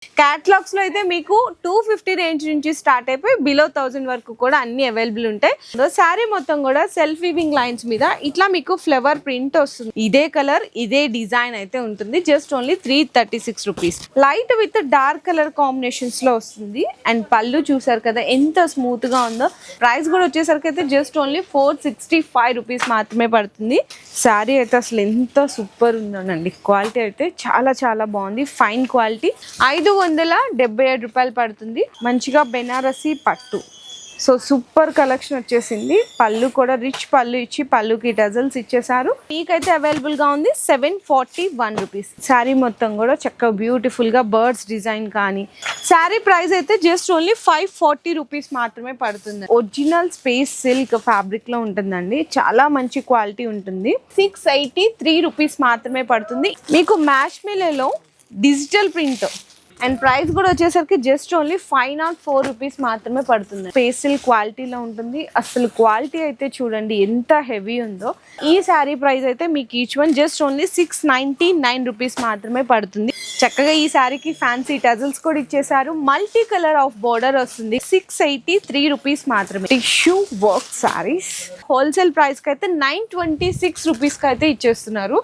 Catalogues లో అయితే మీకు 250 రేంజ్ నుంచి స్టార్ట్ అయిపోయి బిలో 1000 వరకు కూడా అన్ని అవైలబుల్ ఉంటాయి. శారీ మొత్తం కూడా సెల్ఫ్ వీవింగ్ లైన్స్ మీద ఇట్లా మీకు ఫ్లవర్ ప్రింట్ వస్తుంది. ఇదే కలర్ ఇదే డిజైన్ అయితే ఉంటుంది. Just only 336 rupees. Light with dark colour combinations లో వస్తుంది. అండ్ పళ్ళు చూసారు కదా ఎంత స్మూత్ గా ఉందో. ప్రైస్ కూడా వచ్చేసరికి అయితే జస్ట్ ఓన్లీ 465 రూపీస్ మాత్రమే పడుతుంది. శారీ అయితే అసలు ఎంత సూపర్ ఉందోనండి. క్వాలిటీ అయితే చాలా చాలా బాగుంది. Fine quality. 577 రూపాయలు పడుతుంది. మంచిగా బెనారసి పట్టు. సో సూపర్ కలెక్షన్ వచ్చేసింది. పళ్ళు కూడా రిచ్ పళ్ళు ఇచ్చి పళ్ళుకి టజల్స్ ఇచ్చేసారు. మీకైతే అవైలబుల్ గా ఉంది 741 రూపీస్. శారీ మొత్తం కూడా చక్కగా బ్యూటిఫుల్ గా బర్డ్స్ డిజైన్ కానీ. శారీ ప్రైస్ అయితే జస్ట్ ఓన్లీ 540 రూపీస్ మాత్రమే పడుతుంది. ఒరిజినల్ స్పేస్ సిల్క్ ఫ్యాబ్రిక్ లో ఉంటుందండి. చాలా మంచి క్వాలిటీ ఉంటుంది. 683 రూపీస్ మాత్రమే పడుతుంది. మీకు మ్యాష్ మిలేలో డిజిటల్ ప్రింట్ అండ్ ప్రైస్ కూడా వచ్చేసరికి జస్ట్ ఓన్లీ 504 రూపీస్ మాత్రమే పడుతుంది. స్పేషల్ క్వాలిటీలో ఉంటుంది. అసలు క్వాలిటీ అయితే చూడండి ఎంత హెవీ ఉందో. ఈ శారీ ప్రైస్ అయితే మీకు each one just only 699 rupees మాత్రమే పడుతుంది. చక్కగా ఈ శారీకి ఫ్యాన్సీ టజల్స్ కూడా ఇచ్చేసారు. మల్టీ కలర్ ఆఫ్ బోర్డర్ వస్తుంది. 683 రూపీస్ మాత్రమే. Tissue work saris wholesale price కి అయితే 926 రూపీస్ కి అయితే ఇచ్చేస్తున్నారు.